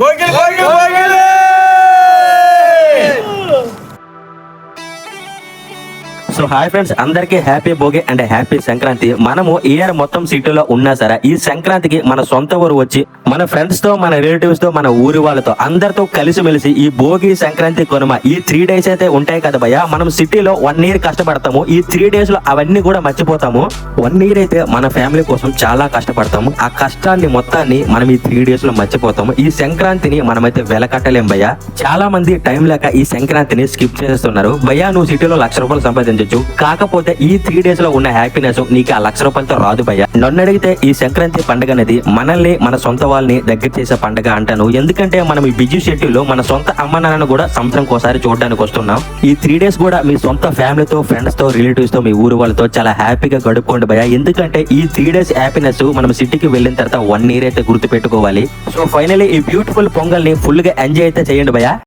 భోగిలి భోగిలి భోగిలి. So hi friends, అందరికీ happy Bhogi and happy Sankranti. మనము year మొత్తం సిటీలో ఉన్నా సరే ఈ సంక్రాంతికి మన సొంత ఊరు వచ్చి మన ఫ్రెండ్స్ తో, మన రిలేటివ్స్ తో, మన ఊరి వాళ్ళతో అందరితో కలిసిమెలిసి ఈ భోగి, సంక్రాంతి, కనుమ ఈ 3 days అయితే ఉంటాయి కదా భయ్య. మనం సిటీలో 1 year కష్టపడతాము. ఈ 3 days లో అవన్నీ కూడా మర్చిపోతాము. 1 year అయితే మన ఫ్యామిలీ కోసం చాలా కష్టపడతాము. ఆ కష్టాన్ని మొత్తాన్ని మనం ఈ 3 days లో మర్చిపోతాము. ఈ సంక్రాంతిని మనమైతే వెలకట్టలేం భయ్య. చాలా మంది టైం లేక ఈ సంక్రాంతిని స్కిప్ చేస్తున్నారు. భయ్య, నువ్వు సిటీలో ₹1,00,000 సంపాదించవచ్చు, కాకపోతే ఈ 3 days లో ఉన్న హ్యాపీనెస్ నీకు ఆ ₹1,00,000తో రాదు భయ్య. నన్ను అడిగితే ఈ సంక్రాంతి పండుగ అనేది మనల్ని, మన సొంత వాళ్ళని దగ్గర చేసే పండుగ అంటాను. ఎందుకంటే మనం ఈ బిజీ షెడ్యూల్ లో మన సొంత అమ్మ నాన్నను కూడా సంవత్సరంకి ఒకసారి చూడడానికి వస్తున్నాం. ఈ 3 days కూడా మీ సొంత ఫ్యామిలీతో, ఫ్రెండ్స్ తో, రిలేటివ్స్ తో, మీ ఊరు వాళ్ళతో చాలా హ్యాపీగా గడుపుకోండి భయ్య. ఎందుకంటే ఈ 3 days హ్యాపీనెస్ మనం సిటీకి వెళ్ళిన తర్వాత 1 year అయితే గుర్తు పెట్టుకోవాలి. సో ఫైనలీ ఈ బ్యూటిఫుల్ పొంగల్ ని ఫుల్ గా ఎంజాయ్ అయితే చేయండి భయ్య.